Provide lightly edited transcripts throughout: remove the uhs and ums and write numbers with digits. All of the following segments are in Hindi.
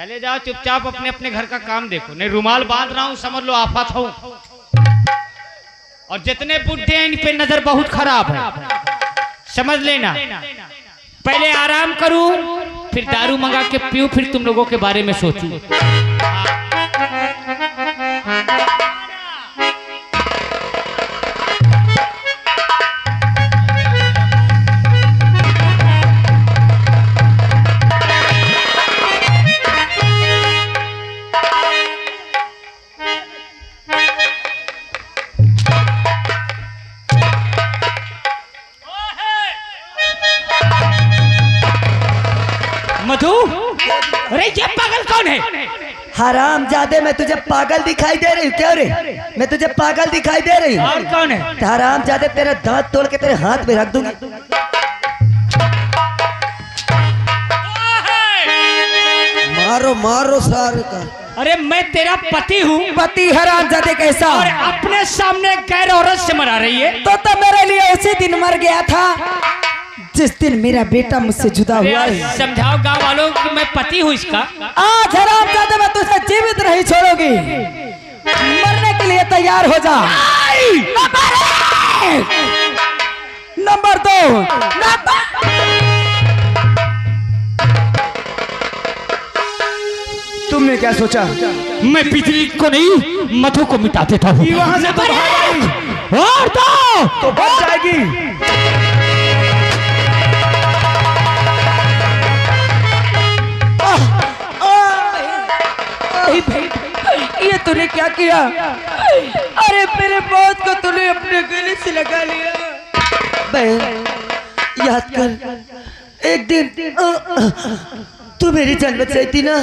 चले जाओ चुपचाप अपने अपने घर का काम देखो। नहीं रुमाल बांध रहा हूँ, समझ लो आफत हो। और जितने बुढ़े हैं इन पे नजर बहुत खराब है, समझ लेना। पहले आराम करूं, फिर दारू मंगा के पीऊं, फिर तुम लोगों के बारे में सोचूं। मधु, अरे ये पागल कौन है? हराम जादे, मैं तुझे पागल दिखाई दे रही हूँ क्या रे? मैं तुझे पागल दिखाई दे रही हूँ? और कौन है? हराम जादे, तेरा दांत तोड़ के तेरे हाथ में रख दूंगी। मारो मारो सारे का। अरे मैं तेरा पति हूँ। पति हराम जादे कैसा? और अपने सामने गैर औरत से मरा रही है। तो मेरे लिए उसी दिन मर गया था जिस दिन मेरा बेटा मुझसे जुदा हुआ है। समझाओ गांव वालों कि मैं पति हूँ इसका। आज हराम जादे, मैं तुझे जीवित नहीं छोड़ूंगी। मरने के लिए तैयार हो जा। नंबर 2, तुमने क्या सोचा? मैं बिजली को नहीं मधु को मिटा देता हूँ। वहां से तो भाग आई। और तो बच जाएगी। ये तूने क्या किया? अरे मेरे मौत को तूने अपने गले से लगा लिया। बहन, याद कर, एक दिन तू मेरी जान बचाई थी ना।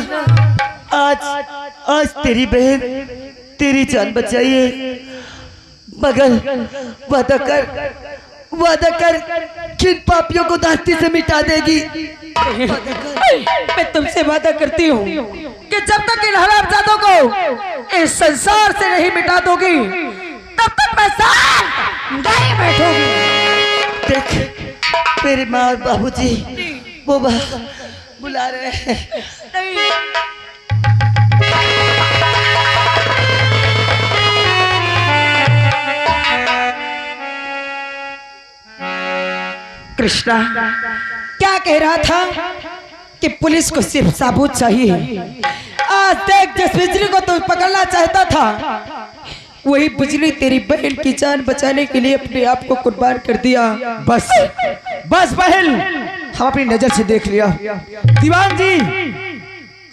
आज तेरी बहन तेरी जान बचाई है। मगर वादा कर किन पापियों को धरती से मिटा देगी। मैं तुमसे वादा करती हूँ कि जब तक इन हरामजादों को इस संसार से नहीं मिटा दोगी, तब तक मैं साथ नहीं बैठूंगी। देख, मेरे माँ और बाबूजी वो बुला रहे हैं। कृष्णा क्या कह रहा था कि पुलिस को सिर्फ सबूत चाहिए। आज देख, जिस बिजली को तू पकड़ना चाहता था, वही बिजली तेरी बहन की जान बचाने के लिए अपने आप को कुर्बान कर दिया। बस बहन, हम अपनी नजर से देख लिया। दीवान जी,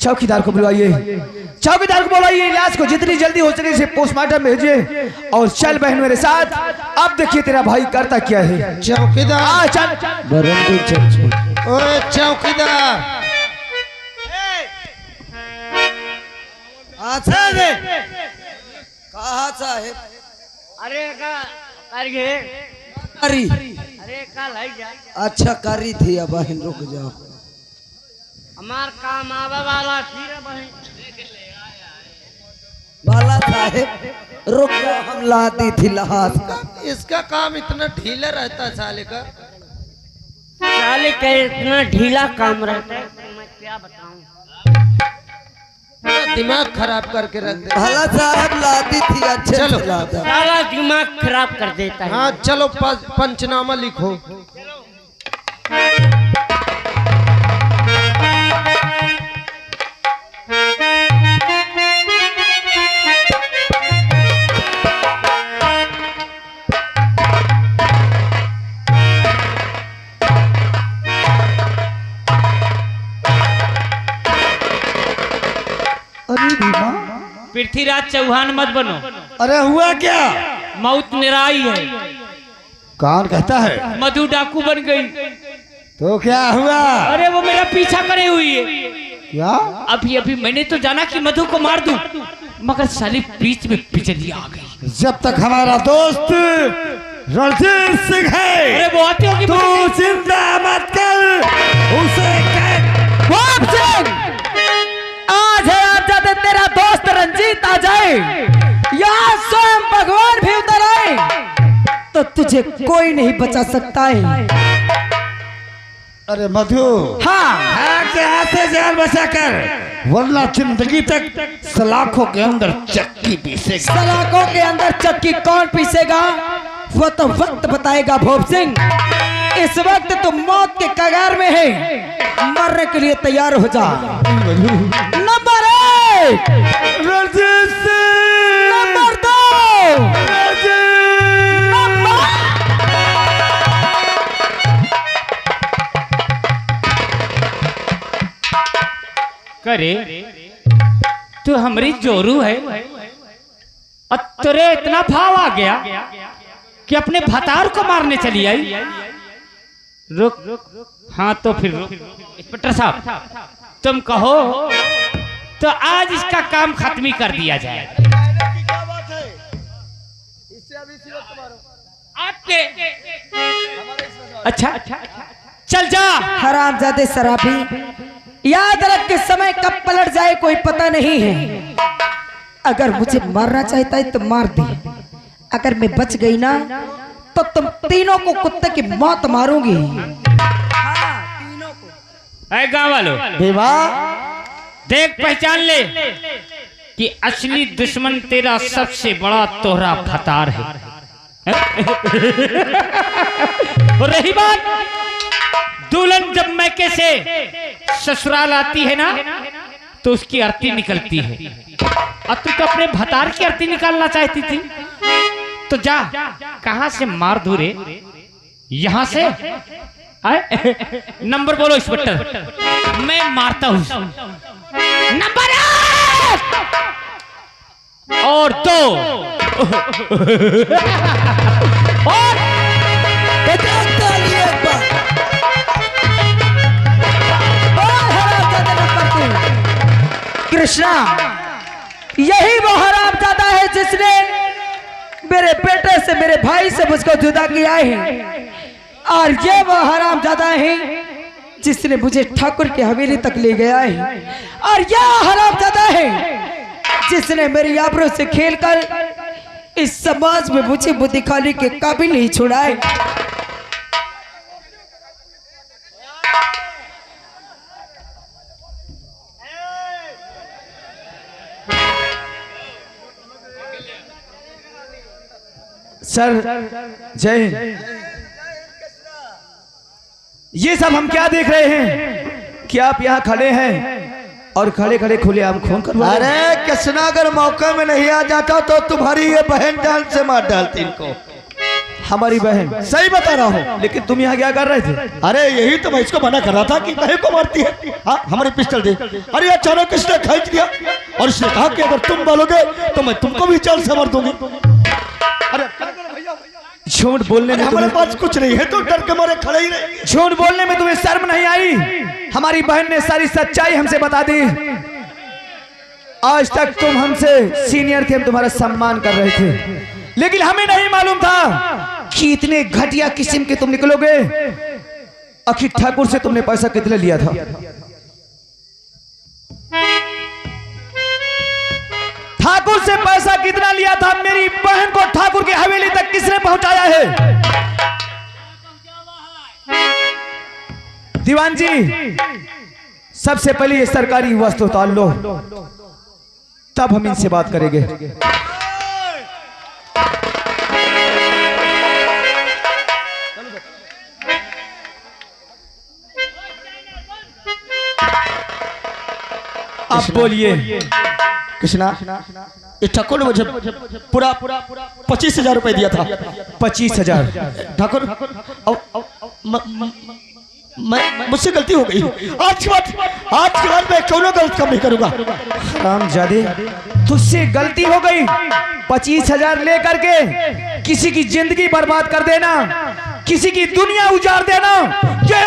चौकीदार को बुलाइए। चौकीदार को बुलाइए, लाश को जितनी जल्दी हो सके इसे पोस्टमार्टम भेजिए। और चल बहन मेरे साथ। अब देखिए तेरा भाई करता क्या है। चौकीदार, चल। ओए चौकीदार, कहा साहेब? अरे करगे, अरे कल है जा। अच्छा करी थी। अब बहन रुक जाओ, हमार काम आवे वाला थी रे बहन। बाला साहेब रुक जाओ, हम लाती थी लहास का। इसका काम इतना ढीला रहता साले का। साले का इतना ढीला काम रहता है, मैं क्या बताऊं। दिमाग खराब करके रख दे। भला साहब लाती थी, अच्छे चलो। से लाता। साला दिमाग खराब कर देता है। हाँ चलो, पंचनामा लिखो। पृथ्वीराज चौहान मत बनो। अरे हुआ क्या? मौत निराई है। कौन कहता है? मधु डाकू बन गई। तो क्या हुआ? अरे वो मेरा पीछा करे हुई है। क्या? अभी मैंने तो जाना कि मधु को मार दूं, मगर साली बीच में बिजली आ गई। जब तक हमारा दोस्त रणजीत सिंह है, अरे वो आती होगी। तू चिंता मत कर, उसे आज है, आज जब तेरा दोस्त रंजीत आ जाए या स्वयं भगवान भी उतर आए, तो तुझे कोई नहीं बचा सकता है। अरे मधु, हाँ, के हाथ से जान बचा कर वरना जिंदगी तक सलाखों के अंदर चक्की पीसेगा। सलाखों के अंदर चक्की कौन पीसेगा वो तो वक्त बताएगा भोप सिंह। इस वक्त तो मौत के कगार में है, मरने के लिए तैयार हो जा। नंबर 1 नंबर 2 करे तू हमारी जोरू है और तेरे इतना भाव आ गया कि अपने भतार को मारने चली आई। रुक हाँ तो फिर रुक। इंस्पेक्टर साहब तुम कहो तो आज इसका काम खत्म ही कर दिया जाए। आपके अच्छा चल जा। हरामजादे शराबी, याद रख के समय कब पलट जाए कोई पता नहीं है। अगर मुझे मारना चाहता है तो मार दे, अगर मैं बच गई ना तो तुम तीनों को कुत्ते की मौत मारूंगी। ऐ गाँव वालों देख पहचान ले कि असली दुश्मन तेरा सबसे बड़ा तोहरा भतार है। और रही बात दुल्हन जब मैके से ससुराल आती है ना तो उसकी अर्थी निकलती है, और तू तो अपने भतार की अर्थी निकालना चाहती थी। तो जा, कहां से मार दूरे यहां से आए। नंबर बोलो इंस्पेक्टर, मैं मारता हूं। नंबर 1 और 2 और कृष्णा, यही वो हरामजादा है जिसने मेरे बेटे से, मेरे भाई से मुझको जुदा किया है, और ये वो हरामजादा है जिसने मुझे ठाकुर की हवेली तक ले गया है, और यह हरामजादा है जिसने मेरी आबरू से खेलकर इस समाज में मुझे बुद्धि खाने के काबिल नहीं छोड़ा है। सर जय हिंद। ये सब हम क्या देख रहे हैं कि आप यहाँ खड़े हैं और खड़े खड़े खुले आम खून करवा रहे हैं। अरे कृष्णा, अगर मौके में नहीं आ जाता तो तुम्हारी ये बहन जान से मार डालती इनको। हमारी बहन? सही बता रहा हूँ। लेकिन तुम यहाँ क्या कर रहे थे? अरे यही तो मैं इसको मना कर रहा था कि कहे को मारती है। हाँ, हमारी पिस्टल दे। अरे अचानक इसने खींच लिया और इसने कहा कि अगर तुम बोलोगे तो मैं तुमको भी चाल से मार दूंगी। अरे झूठ बोलने में हमारे पास कुछ नहीं है तो डर के मारे खड़े ही रहे। झूठ बोलने में तुम्हें शर्म नहीं आई? हमारी बहन ने सारी सच्चाई हमसे बता दी। आज तक तुम हमसे सीनियर थे, हम तुम्हारा सम्मान कर रहे थे, लेकिन हमें नहीं मालूम था कि इतने घटिया किस्म के तुम निकलोगे। आखिर ठाकुर से तुमने पैसा कितना लिया था? ठाकुर से पैसा कितना लिया था? मेरी बहन को ठाकुर की हवेली तक किसने पहुंचाया है? दीवान जी, सबसे पहले ये सरकारी वस्तु उतार लो, तब हम इनसे बात करेंगे। अब बोलिए। कृष्णा, इस ठाकुर ने मुझे पूरा 25,000 रुपए दिया था। 25,000? ठाकुर, मुझसे गलती हो गई। आज के बाद मैं क्यों गलत काम नहीं करूंगा। रामजादे, तुझसे गलती हो गई। 25,000 लेकर के किसी की जिंदगी बर्बाद कर देना, किसी की दुनिया उजाड़ देना, ये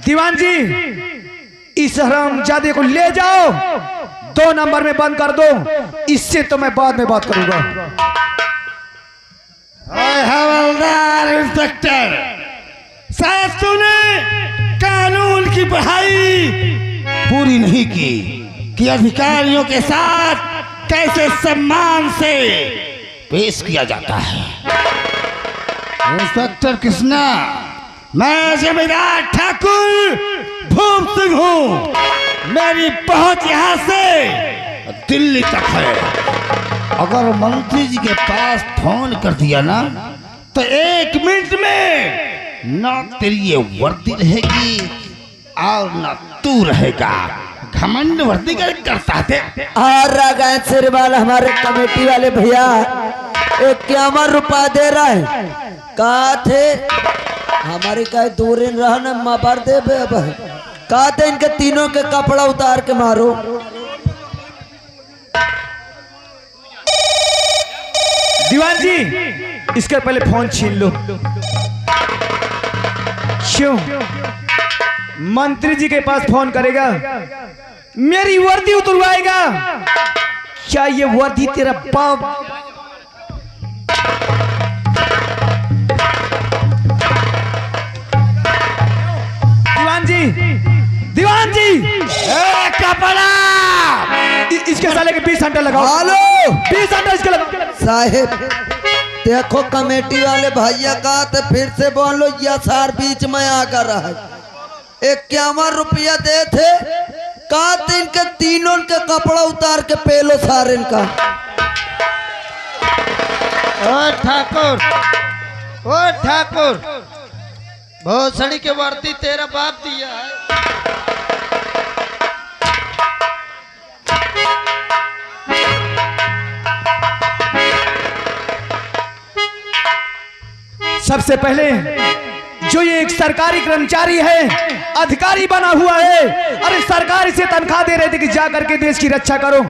दीवान जी, इस हरामजादे को ले जाओ, 2 नंबर में बंद कर दो। इससे तो मैं बाद में बात करूंगा। हवलदार इंस्पेक्टर, शायद तूने कानून की पढ़ाई पूरी नहीं की कि अधिकारियों के साथ कैसे सम्मान से पेश किया जाता है। इंस्पेक्टर कृष्णा, मैं जमींदार ठाकुर भूप सिंह हूँ। मेरी पहुंच यहाँ से दिल्ली तक है। अगर मंत्री जी के पास फोन कर दिया ना तो 1 मिनट में ना तेरी ये वर्दी रहेगी और ना तू रहेगा। घमंड वर्दी करता थे। और गए सिर वाला हमारे कमेटी वाले भैया 51 रुपया दे रहा है। कहा थे हमारे का दूर रहा न मार दे कहा थे इनके तीनों के कपड़ा उतार के मारो। दीवान जी इसके पहले फोन छीन लो। क्यों मंत्री जी के पास फोन करेगा, मेरी वर्दी उतरवाएगा? क्या ये वर्दी तेरा बाप? दीवान जी कपड़ा इसके साले के 20 घंटा लगाओ। हेलो 20 घंटा इसके लगाओ। साहेब देखो कमेटी वाले भैया का तो फिर से बोलो या सार बीच में आकर रहा है। 51 रुपया दे थे कहा थे इनके तीनों के कपड़ा उतार के पेलो सारे इनका। ओ ठाकुर भोसड़ी के वर्दी तेरा बाप दिया है। सबसे पहले जो ये एक सरकारी कर्मचारी है, अधिकारी बना हुआ है, अरे सरकार इसे तनख्वाह दे रहे थे कि जा करके देश की रक्षा करो।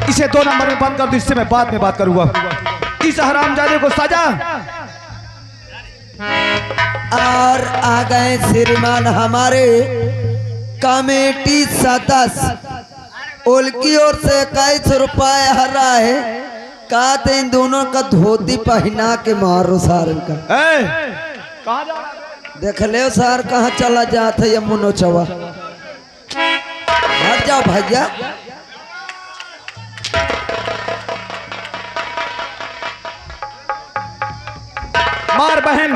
इसे 2 नंबर में बंद कर दो, इससे मैं बाद में बात करूंगा। इस हरामजादे को सजा। और आ गए श्रीमान हमारे कमेटी सदस्य, उनकी ओर से 21 रुपया हरा है। कहा थे इन दोनों का धोती पहना के मारो सार का। देख ले सार कहाँ चला जाता है यमुनो चवा। हट जाओ भैया। मार बहन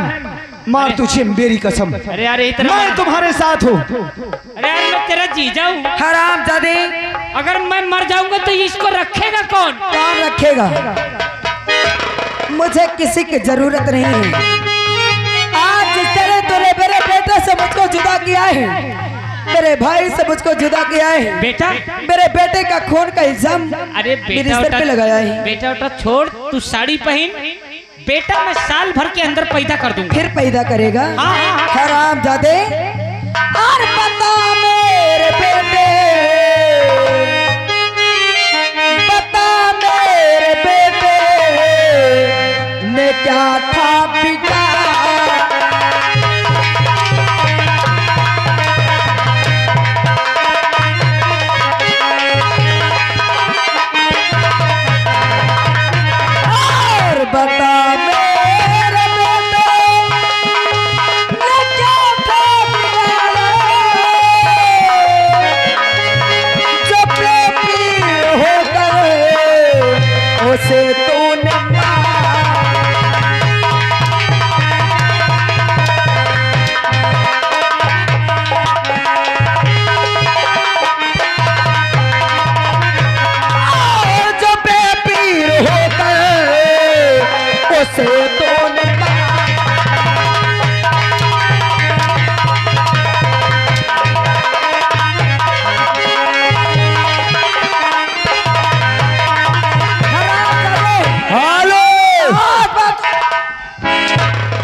मार, तुझे मेरी कसम। अरे यार इतना मैं तुम्हारे साथ हूँ। अरे यार मैं तेरा जीजा हूँ। हरामजादे अगर मैं मर जाऊंगा तो इसको रखेगा कौन? कौन रखेगा? मुझे किसी की जरूरत नहीं है। आज जिस तरह तूने मेरे बेटे से मुझको जुदा किया है, मेरे भाई से मुझको जुदा किया है, बेटा मेरे बेटे का खून का इल्जाम अरे मेरे सर पे लगाया है। बेटा उठा छोड़, तू साड़ी पहन। बेटा मैं साल भर के अंदर पैदा कर दूंगा। फिर पैदा करेगा? हाँ। हरामजादे और बता मेरे बेटे, बता मेरे बेटे ने क्या था पिता। और बता मेरे बेटे ने क्या था पिता, जो प्रेमी होकर उसे तूने से तो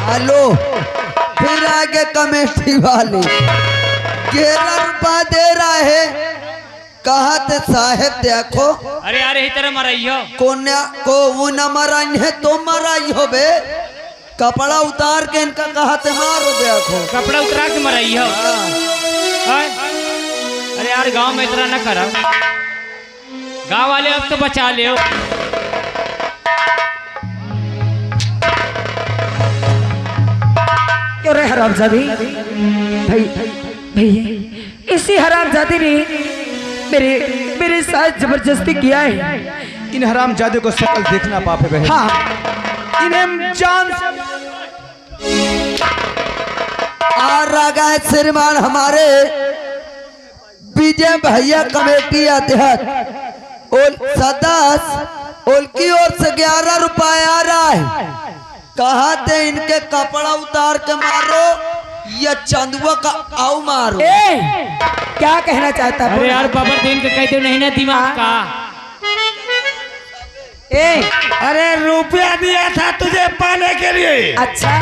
हेलो फिर आगे कमेटी वाले 11 रुपया दे रहा है। कहा थे साहेब देखो। अरे यार यही तरह मराई हो को वो न मराई है तो मराई हो बे। कपड़ा उतार के इनका कहा थे मारो देखो। कपड़ा उतरा के मराई हो। अरे यार गांव में इतना न करा। गांव वाले अब तो बचा ले। अरे हरामजादी भाई भैया, इसी हरामजादी ने मेरे साथ जबरदस्ती किया है। इन हरामजादे को शकल देखना पाप है बहन। हाँ, इन्हें जान आ रहा है श्रीमान हमारे विजय भैया कमेटी अध्यक्ष और सदस्य उनकी ओर से 11 रुपए आ रहा है। कहा थे इनके कपड़ा उतार के मारो या चंदुआ का आओ मारो। क्या कहना चाहता है? अरे यार बाबर दिन के कहते नहीं ना दिमाग का। अरे रुपया दिया था तुझे पाने के लिए। अच्छा,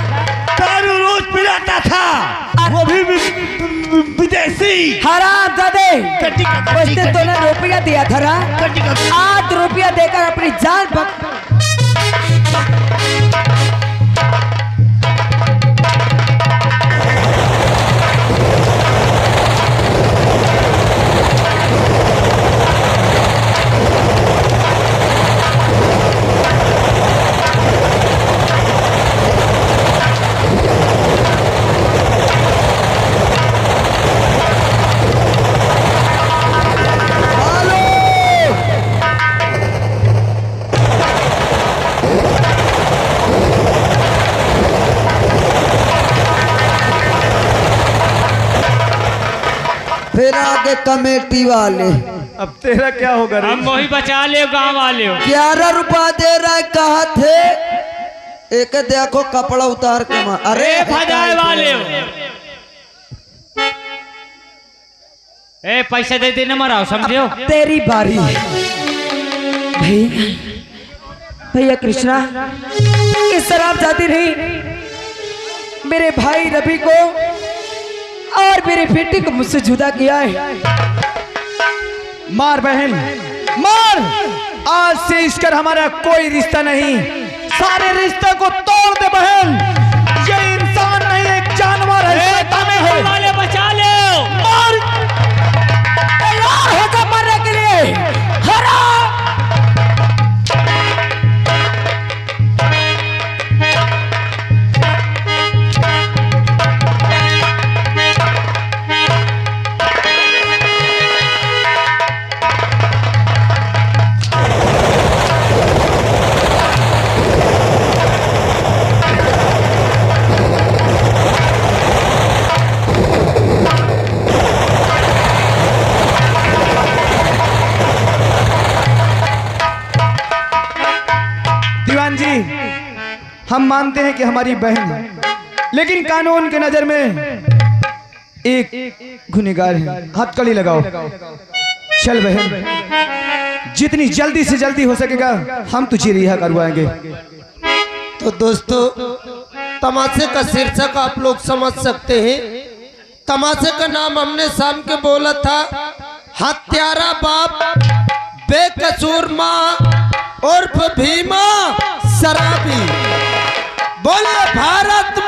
दारू रोज पिलाता था, वो भी विदेशी। हराम दादे, उसने तूने रुपया दिया था ना? 8 रुपया देकर अपनी जान फिर आगे कमेटी वाले। अब तेरा क्या होगा रे? हम वही बचा ले गांव वाले। 11 रुपया दे रहा है। कहा थे एक देखो कपड़ा उतार के मार। अरे भजाए वाले ए पैसा दे देना मराओ समझो। तेरी बारी भैया कृष्णा, इस शराब जाती नहीं। मेरे भाई रवि को और मेरे बेटे को मुझसे जुदा किया है। मार बहन मार। आज से इसकर हमारा कोई रिश्ता नहीं। सारे रिश्ते को तोड़ दे बहन। ये इंसान नहीं, एक जानवर है, शैतान है। वाले बचा ले। मार। तैयार होकर मरने के लिए। हराम। दीवान जी, हम मानते हैं कि हमारी बहन है, लेकिन कानून के नजर में एक गुनहगार है। हथकड़ी लगाओ। चल बहन, जितनी जल्दी से जल्दी हो सकेगा हम तुझे रिहा करवाएंगे। तो दोस्तों, तमाशे का शीर्षक आप लोग समझ सकते हैं। तमाशे का नाम हमने शाम के बोला था, हत्यारा बाप बेकसूर माँ उर्फ भीमा शराबी। बोले भारत